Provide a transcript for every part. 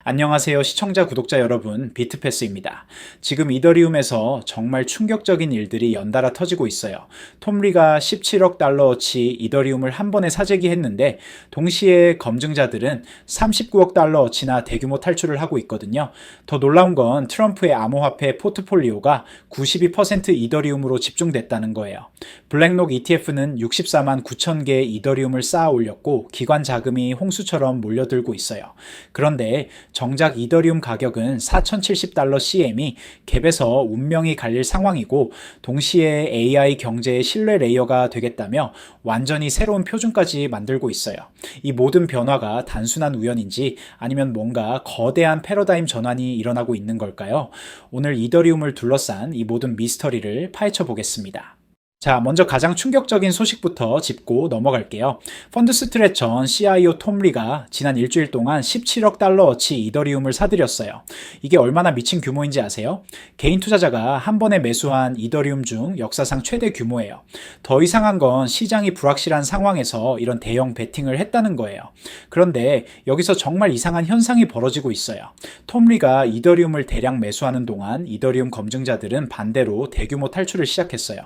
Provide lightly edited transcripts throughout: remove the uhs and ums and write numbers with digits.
안녕하세요 시청자 구독자 여러분, 비트패스입니다. 지금 이더리움에서 정말 충격적인 일들이 연달아 터지고 있어요. 톰 리가 17억 달러어치 이더리움을 한 번에 사재기 했는데 동시에 검증자들은 39억 달러어치나 대규모 탈출을 하고 있거든요. 더 놀라운 건 트럼프의 암호화폐 포트폴리오가 92% 이더리움으로 집중됐다는 거예요. 블랙록 ETF는 64만 9천 개의 이더리움을 쌓아 올렸고 기관 자금이 홍수처럼 몰려들고 있어요. 그런데 정작 이더리움 가격은 4,070달러 CM이 갭에서 운명이 갈릴 상황이고 동시에 AI 경제의 신뢰 레이어가 되겠다며 완전히 새로운 표준까지 만들고 있어요. 이 모든 변화가 단순한 우연인지 아니면 뭔가 거대한 패러다임 전환이 일어나고 있는 걸까요? 오늘 이더리움을 둘러싼 이 모든 미스터리를 파헤쳐 보겠습니다. 자, 먼저 가장 충격적인 소식부터 짚고 넘어갈게요. 펀드스트랩 전 CIO 톰 리가 지난 일주일 동안 17억 달러어치 이더리움을 사들였어요. 이게 얼마나 미친 규모인지 아세요? 개인 투자자가 한 번에 매수한 이더리움 중 역사상 최대 규모예요. 더 이상한 건 시장이 불확실한 상황에서 이런 대형 베팅을 했다는 거예요. 그런데 여기서 정말 이상한 현상이 벌어지고 있어요. 톰 리가 이더리움을 대량 매수하는 동안 이더리움 검증자들은 반대로 대규모 탈출을 시작했어요.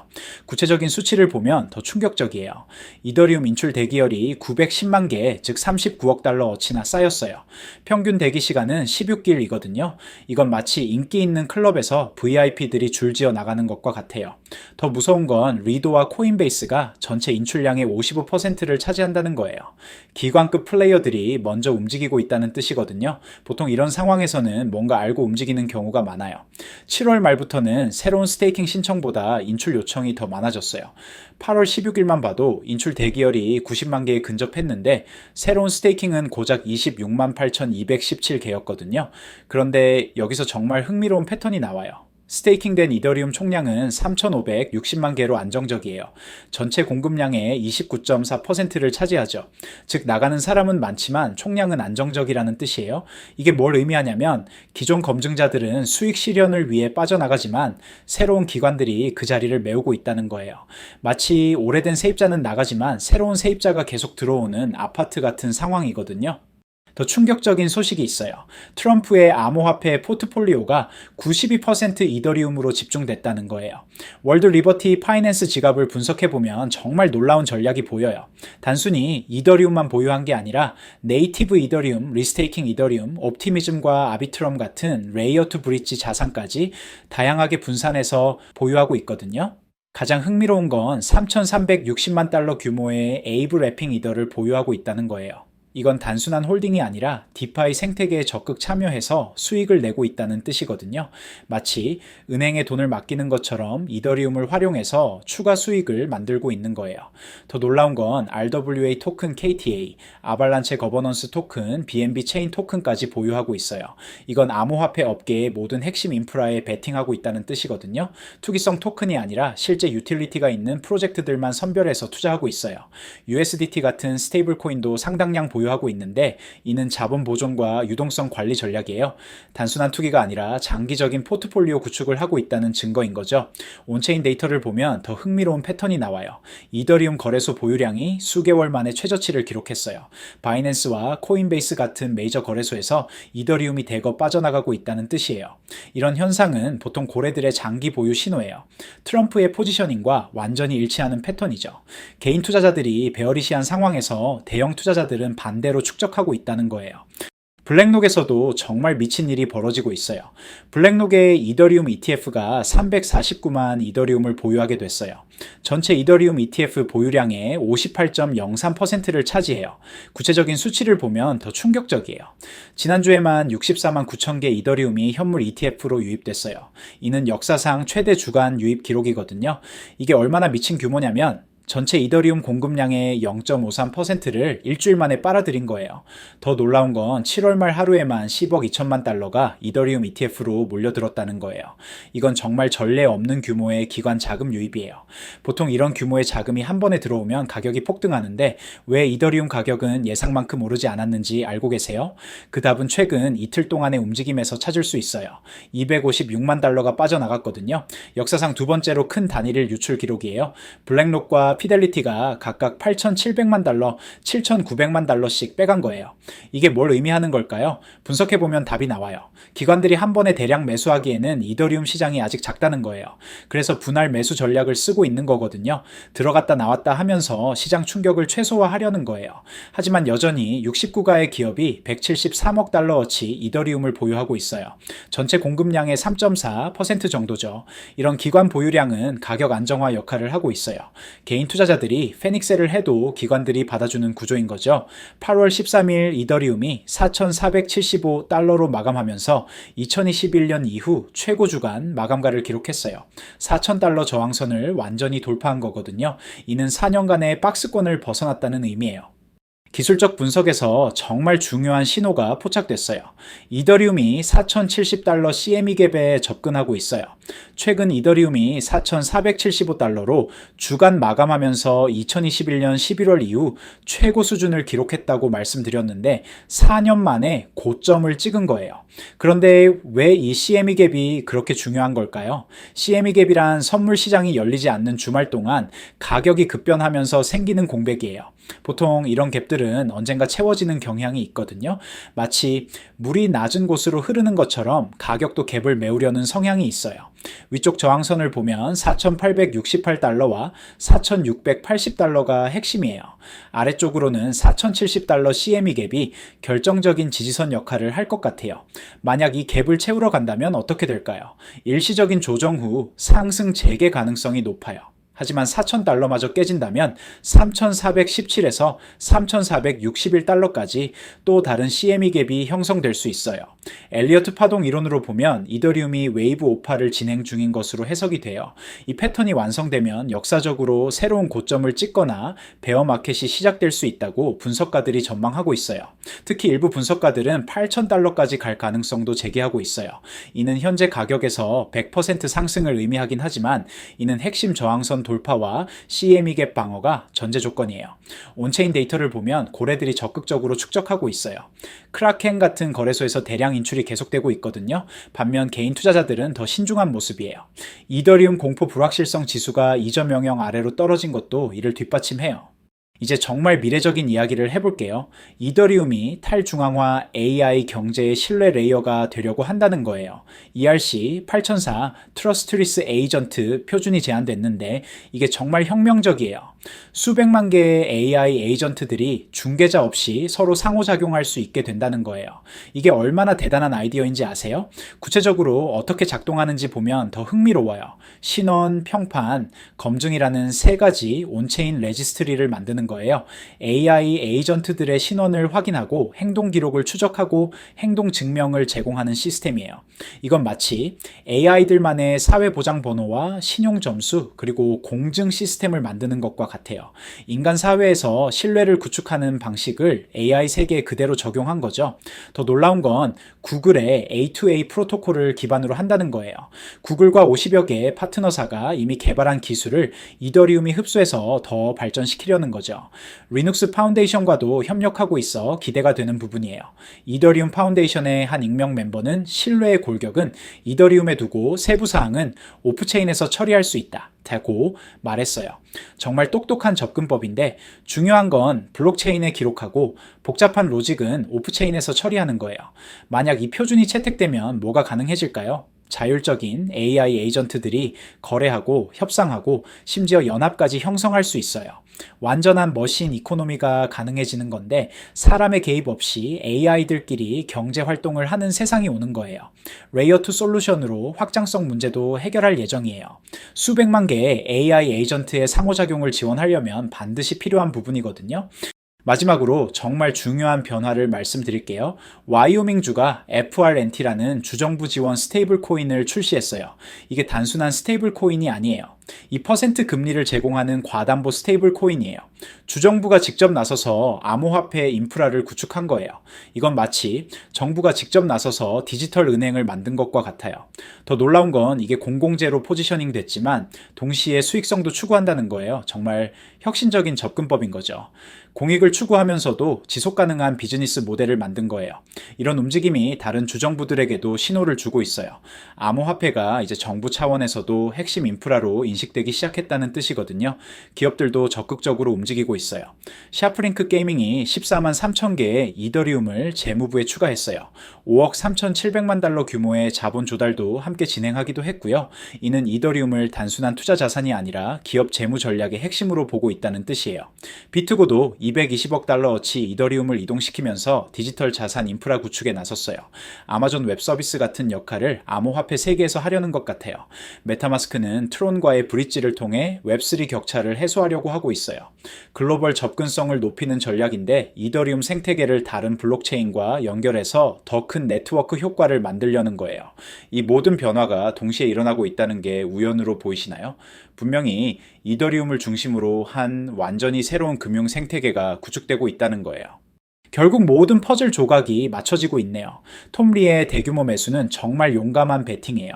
구체적인 수치를 보면 더 충격적이에요. 이더리움 인출 대기열이 910만 개, 즉 39억 달러어치나 쌓였어요. 평균 대기 시간은 16일이거든요. 이건 마치 인기 있는 클럽에서 VIP들이 줄지어 나가는 것과 같아요. 더 무서운 건 리도와 코인베이스가 전체 인출량의 55%를 차지한다는 거예요. 기관급 플레이어들이 먼저 움직이고 있다는 뜻이거든요. 보통 이런 상황에서는 뭔가 알고 움직이는 경우가 많아요. 7월 말부터는 새로운 스테이킹 신청보다 인출 요청이 더 많아졌어요. 8월 16일만 봐도 인출 대기열이 90만 개에 근접했는데 새로운 스테이킹은 고작 26만 8,217개였거든요. 그런데 여기서 정말 흥미로운 패턴이 나와요. 스테이킹된 이더리움 총량은 3,560만 개로 안정적이에요. 전체 공급량의 29.4%를 차지하죠. 즉 나가는 사람은 많지만 총량은 안정적이라는 뜻이에요. 이게 뭘 의미하냐면 기존 검증자들은 수익 실현을 위해 빠져나가지만 새로운 기관들이 그 자리를 메우고 있다는 거예요. 마치 오래된 세입자는 나가지만 새로운 세입자가 계속 들어오는 아파트 같은 상황이거든요. 더 충격적인 소식이 있어요. 트럼프의 암호화폐 포트폴리오가 92% 이더리움으로 집중됐다는 거예요. 월드 리버티 파이낸스 지갑을 분석해보면 정말 놀라운 전략이 보여요. 단순히 이더리움만 보유한 게 아니라 네이티브 이더리움, 리스테이킹 이더리움, 옵티미즘과 아비트럼 같은 레이어 투 브릿지 자산까지 다양하게 분산해서 보유하고 있거든요. 가장 흥미로운 건 3,360만 달러 규모의 에이브 래핑 이더를 보유하고 있다는 거예요. 이건 단순한 홀딩이 아니라 디파이 생태계에 적극 참여해서 수익을 내고 있다는 뜻이거든요. 마치 은행에 돈을 맡기는 것처럼 이더리움을 활용해서 추가 수익을 만들고 있는 거예요. 더 놀라운 건 RWA 토큰 KTA, 아발란체 거버넌스 토큰, BNB 체인 토큰까지 보유하고 있어요. 이건 암호화폐 업계의 모든 핵심 인프라에 베팅하고 있다는 뜻이거든요. 투기성 토큰이 아니라 실제 유틸리티가 있는 프로젝트들만 선별해서 투자하고 있어요. USDT 같은 스테이블 코인도 상당량 보유하고 있는데 이는 자본 보존과 유동성 관리 전략이에요. 단순한 투기가 아니라 장기적인 포트폴리오 구축을 하고 있다는 증거인 거죠. 온체인 데이터를 보면 더 흥미로운 패턴이 나와요. 이더리움 거래소 보유량이 수개월 만에 최저치를 기록했어요. 바이낸스와 코인베이스 같은 메이저 거래소에서 이더리움이 대거 빠져나가고 있다는 뜻이에요. 이런 현상은 보통 고래들의 장기 보유 신호예요. 트럼프의 포지셔닝과 완전히 일치하는 패턴이죠. 개인 투자자들이 베어리시한 상황에서 대형 투자자들은 반대로 축적하고 있다는 거예요. 블랙록에서도 정말 미친 일이 벌어지고 있어요. 블랙록의 이더리움 ETF가 349만 이더리움을 보유하게 됐어요. 전체 이더리움 ETF 보유량의 58.03%를 차지해요. 구체적인 수치를 보면 더 충격적이에요. 지난주에만 64만 9천 개 이더리움이 현물 ETF로 유입됐어요. 이는 역사상 최대 주간 유입 기록이거든요. 이게 얼마나 미친 규모냐면 전체 이더리움 공급량의 0.53%를 일주일 만에 빨아들인 거예요. 더 놀라운 건 7월 말 하루에만 10억 2천만 달러가 이더리움 ETF로 몰려들었다는 거예요. 이건 정말 전례 없는 규모의 기관 자금 유입이에요. 보통 이런 규모의 자금이 한 번에 들어오면 가격이 폭등하는데 왜 이더리움 가격은 예상만큼 오르지 않았는지 알고 계세요? 그 답은 최근 이틀 동안의 움직임에서 찾을 수 있어요. 256만 달러가 빠져나갔거든요. 역사상 두 번째로 큰 단일일 유출 기록이에요. 블랙록과 삼성과 피델리티가 각각 8,700만 달러, 7,900만 달러씩 빼간 거예요. 이게 뭘 의미하는 걸까요? 분석해보면 답이 나와요. 기관들이 한 번에 대량 매수하기에는 이더리움 시장이 아직 작다는 거예요. 그래서 분할 매수 전략을 쓰고 있는 거거든요. 들어갔다 나왔다 하면서 시장 충격을 최소화하려는 거예요. 하지만 여전히 69가의 기업이 173억 달러어치 이더리움을 보유하고 있어요. 전체 공급량의 3.4% 정도죠. 이런 기관 보유량은 가격 안정화 역할을 하고 있어요. 개인 투자자들이 페닉셀을 해도 기관들이 받아주는 구조인 거죠. 8월 13일 이더리움이 4,475달러로 마감하면서 2021년 이후 최고 주간 마감가를 기록했어요. 4,000달러 저항선을 완전히 돌파한 거거든요. 이는 4년간의 박스권을 벗어났다는 의미예요. 기술적 분석에서 정말 중요한 신호가 포착됐어요. 이더리움이 4,070달러 CME 갭에 접근하고 있어요. 최근 이더리움이 4,475달러로 주간 마감하면서 2021년 11월 이후 최고 수준을 기록했다고 말씀드렸는데 4년 만에 고점을 찍은 거예요. 그런데 왜 이 CME 갭이 그렇게 중요한 걸까요? CME 갭이란 선물 시장이 열리지 않는 주말 동안 가격이 급변하면서 생기는 공백이에요. 보통 이런 갭들은 언젠가 채워지는 경향이 있거든요. 마치 물이 낮은 곳으로 흐르는 것처럼 가격도 갭을 메우려는 성향이 있어요. 위쪽 저항선을 보면 4,868달러와 4,680달러가 핵심이에요. 아래쪽으로는 4,070달러 CME 갭이 결정적인 지지선 역할을 할 것 같아요. 만약 이 갭을 채우러 간다면 어떻게 될까요? 일시적인 조정 후 상승 재개 가능성이 높아요. 하지만 4,000달러마저 깨진다면 3,417에서 3,461달러까지 또 다른 CME 갭이 형성될 수 있어요. 엘리어트 파동 이론으로 보면 이더리움이 웨이브 오파를 진행 중인 것으로 해석이 돼요. 이 패턴이 완성되면 역사적으로 새로운 고점을 찍거나 베어 마켓이 시작될 수 있다고 분석가들이 전망하고 있어요. 특히 일부 분석가들은 8,000달러까지 갈 가능성도 제기하고 있어요. 이는 현재 가격에서 100% 상승을 의미하긴 하지만 이는 핵심 저항선 돌파와 CME 갭 방어가 전제 조건이에요. 온체인 데이터를 보면 고래들이 적극적으로 축적하고 있어요. 크라켄 같은 거래소에서 대량 인출이 계속되고 있거든요. 반면 개인 투자자들은 더 신중한 모습이에요. 이더리움 공포 불확실성 지수가 이전 명령 아래로 떨어진 것도 이를 뒷받침해요. 이제 정말 미래적인 이야기를 해볼게요. 이더리움이 탈중앙화 AI 경제의 신뢰 레이어가 되려고 한다는 거예요. ERC 8004 트러스트리스 에이전트 표준이 제안됐는데 이게 정말 혁명적이에요. 수백만 개의 AI 에이전트들이 중개자 없이 서로 상호작용할 수 있게 된다는 거예요. 이게 얼마나 대단한 아이디어인지 아세요? 구체적으로 어떻게 작동하는지 보면 더 흥미로워요. 신원, 평판, 검증이라는 세 가지 온체인 레지스트리를 만드는 거예요. AI 에이전트들의 신원을 확인하고 행동 기록을 추적하고 행동 증명을 제공하는 시스템이에요. 이건 마치 AI들만의 사회보장 번호와 신용 점수 그리고 공증 시스템을 만드는 것과 같아요. 인간 사회에서 신뢰를 구축하는 방식을 AI 세계에 그대로 적용한 거죠. 더 놀라운 건 구글의 A2A 프로토콜을 기반으로 한다는 거예요. 구글과 50여 개의 파트너사가 이미 개발한 기술을 이더리움이 흡수해서 더 발전시키려는 거죠. 리눅스 파운데이션과도 협력하고 있어 기대가 되는 부분이에요. 이더리움 파운데이션의 한 익명 멤버는 신뢰의 골격은 이더리움에 두고 세부 사항은 오프체인에서 처리할 수 있다. 라고 말했어요. 정말 똑똑한 접근법인데 중요한 건 블록체인에 기록하고 복잡한 로직은 오프체인에서 처리하는 거예요. 만약 이 표준이 채택되면 뭐가 가능해질까요? 자율적인 AI 에이전트들이 거래하고 협상하고 심지어 연합까지 형성할 수 있어요. 완전한 머신 이코노미가 가능해지는 건데 사람의 개입 없이 AI들끼리 경제 활동을 하는 세상이 오는 거예요. 레이어 2 솔루션으로 확장성 문제도 해결할 예정이에요. 수백만 개의 AI 에이전트의 상호작용을 지원하려면 반드시 필요한 부분이거든요. 마지막으로 정말 중요한 변화를 말씀드릴게요. 와이오밍주가 FRNT라는 주정부 지원 스테이블 코인을 출시했어요. 이게 단순한 스테이블 코인이 아니에요. 2% 금리를 제공하는 과담보 스테이블 코인이에요. 주정부가 직접 나서서 암호화폐 인프라를 구축한 거예요. 이건 마치 정부가 직접 나서서 디지털 은행을 만든 것과 같아요. 더 놀라운 건 이게 공공재로 포지셔닝 됐지만 동시에 수익성도 추구한다는 거예요. 정말 혁신적인 접근법인 거죠. 공익을 추구하면서도 지속 가능한 비즈니스 모델을 만든 거예요. 이런 움직임이 다른 주정부들에게도 신호를 주고 있어요. 암호화폐가 이제 정부 차원에서도 핵심 인프라로 인식됩니다. 인식되기 시작했다는 뜻이거든요. 기업들도 적극적으로 움직이고 있어요. 샤프링크 게이밍이 14만 3천 개의 이더리움을 재무부에 추가했어요. 5억 3,700만 달러 규모의 자본 조달도 함께 진행하기도 했고요. 이는 이더리움을 단순한 투자 자산이 아니라 기업 재무 전략의 핵심으로 보고 있다는 뜻이에요. 비트고도 220억 달러어치 이더리움을 이동시키면서 디지털 자산 인프라 구축에 나섰어요. 아마존 웹 서비스 같은 역할을 암호화폐 세계에서 하려는 것 같아요. 메타마스크는 트론과의 브릿지를 통해 웹3 격차를 해소하려고 하고 있어요. 글로벌 접근성을 높이는 전략인데 이더리움 생태계를 다른 블록체인과 연결해서 더 큰 네트워크 효과를 만들려는 거예요. 이 모든 변화가 동시에 일어나고 있다는 게 우연으로 보이시나요? 분명히 이더리움을 중심으로 한 완전히 새로운 금융 생태계가 구축되고 있다는 거예요. 결국 모든 퍼즐 조각이 맞춰지고 있네요. 톰 리의 대규모 매수는 정말 용감한 베팅이에요.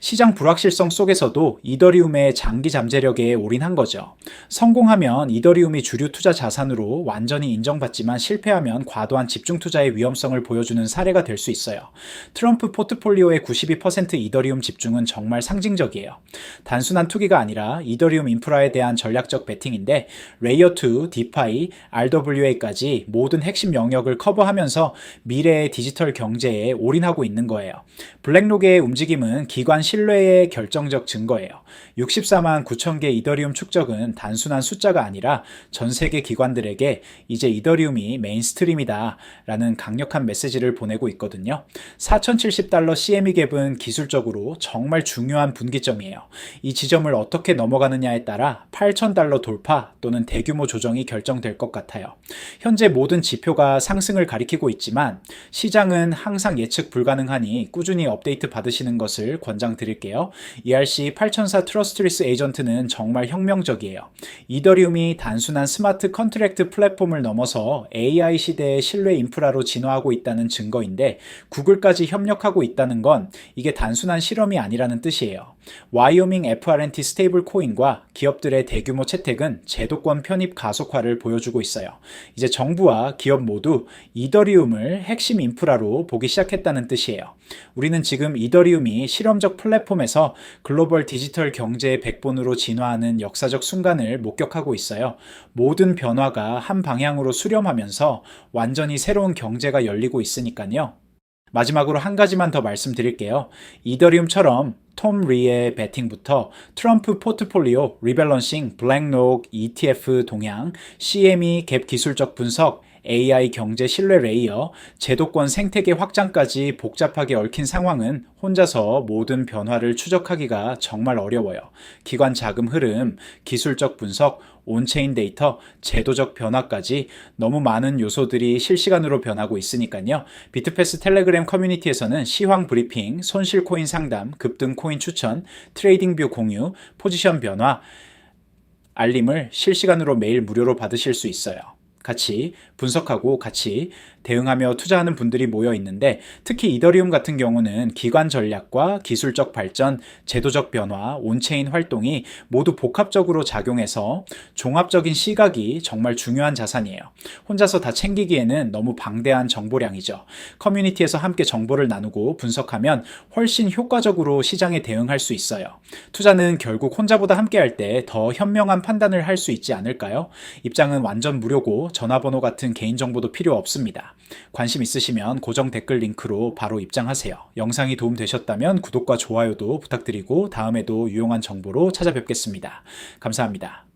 시장 불확실성 속에서도 이더리움의 장기 잠재력에 올인한 거죠. 성공하면 이더리움이 주류 투자 자산으로 완전히 인정받지만 실패하면 과도한 집중 투자의 위험성을 보여주는 사례가 될 수 있어요. 트럼프 포트폴리오의 92% 이더리움 집중은 정말 상징적이에요. 단순한 투기가 아니라 이더리움 인프라에 대한 전략적 베팅인데 레이어2, 디파이, RWA까지 모든 핵심 영역을 커버하면서 미래의 디지털 경제에 올인하고 있는 거예요. 블랙록의 움직임은 기관 신뢰의 결정적 증거예요. 64만 9천 개 이더리움 축적은 단순한 숫자가 아니라 전 세계 기관들에게 이제 이더리움이 메인스트림이다 라는 강력한 메시지를 보내고 있거든요. 4,070달러 CME 갭은 기술적으로 정말 중요한 분기점이에요. 이 지점을 어떻게 넘어가느냐에 따라 8,000달러 돌파 또는 대규모 조정이 결정될 것 같아요. 현재 모든 지표가 상승을 가리키고 있지만 시장은 항상 예측 불가능하니 꾸준히 업데이트 받으시는 것을 권장드릴게요. ERC 8004 트러스트리스 에이전트는 정말 혁명적이에요. 이더리움이 단순한 스마트 컨트랙트 플랫폼을 넘어서 AI 시대의 신뢰 인프라로 진화하고 있다는 증거인데 구글까지 협력하고 있다는 건 이게 단순한 실험이 아니라는 뜻이에요. 와이오밍 FRNT 스테이블 코인과 기업들의 대규모 채택은 제도권 편입 가속화를 보여주고 있어요. 이제 정부와 기업 모두 이더리움을 핵심 인프라로 보기 시작했다는 뜻이에요. 우리는 지금 이더리움이 실험적 플랫폼에서 글로벌 디지털 경제의 백본으로 진화하는 역사적 순간을 목격하고 있어요. 모든 변화가 한 방향으로 수렴하면서 완전히 새로운 경제가 열리고 있으니까요. 마지막으로 한 가지만 더 말씀드릴게요. 이더리움처럼 톰 리의 베팅부터 트럼프 포트폴리오, 리밸런싱, 블랙록, ETF 동향, CME 갭 기술적 분석, AI 경제 신뢰 레이어, 제도권 생태계 확장까지 복잡하게 얽힌 상황은 혼자서 모든 변화를 추적하기가 정말 어려워요. 기관 자금 흐름, 기술적 분석, 온체인 데이터, 제도적 변화까지 너무 많은 요소들이 실시간으로 변하고 있으니까요. 비트패스 텔레그램 커뮤니티에서는 시황 브리핑, 손실 코인 상담, 급등 코인 추천, 트레이딩 뷰 공유, 포지션 변화, 알림을 실시간으로 매일 무료로 받으실 수 있어요. 같이 분석하고 같이 대응하며 투자하는 분들이 모여 있는데 특히 이더리움 같은 경우는 기관 전략과 기술적 발전, 제도적 변화, 온체인 활동이 모두 복합적으로 작용해서 종합적인 시각이 정말 중요한 자산이에요. 혼자서 다 챙기기에는 너무 방대한 정보량이죠. 커뮤니티에서 함께 정보를 나누고 분석하면 훨씬 효과적으로 시장에 대응할 수 있어요. 투자는 결국 혼자보다 함께 할 때 더 현명한 판단을 할 수 있지 않을까요? 입장은 완전 무료고 전화번호 같은 개인정보도 필요 없습니다. 관심 있으시면 고정 댓글 링크로 바로 입장하세요. 영상이 도움되셨다면 구독과 좋아요도 부탁드리고 다음에도 유용한 정보로 찾아뵙겠습니다. 감사합니다.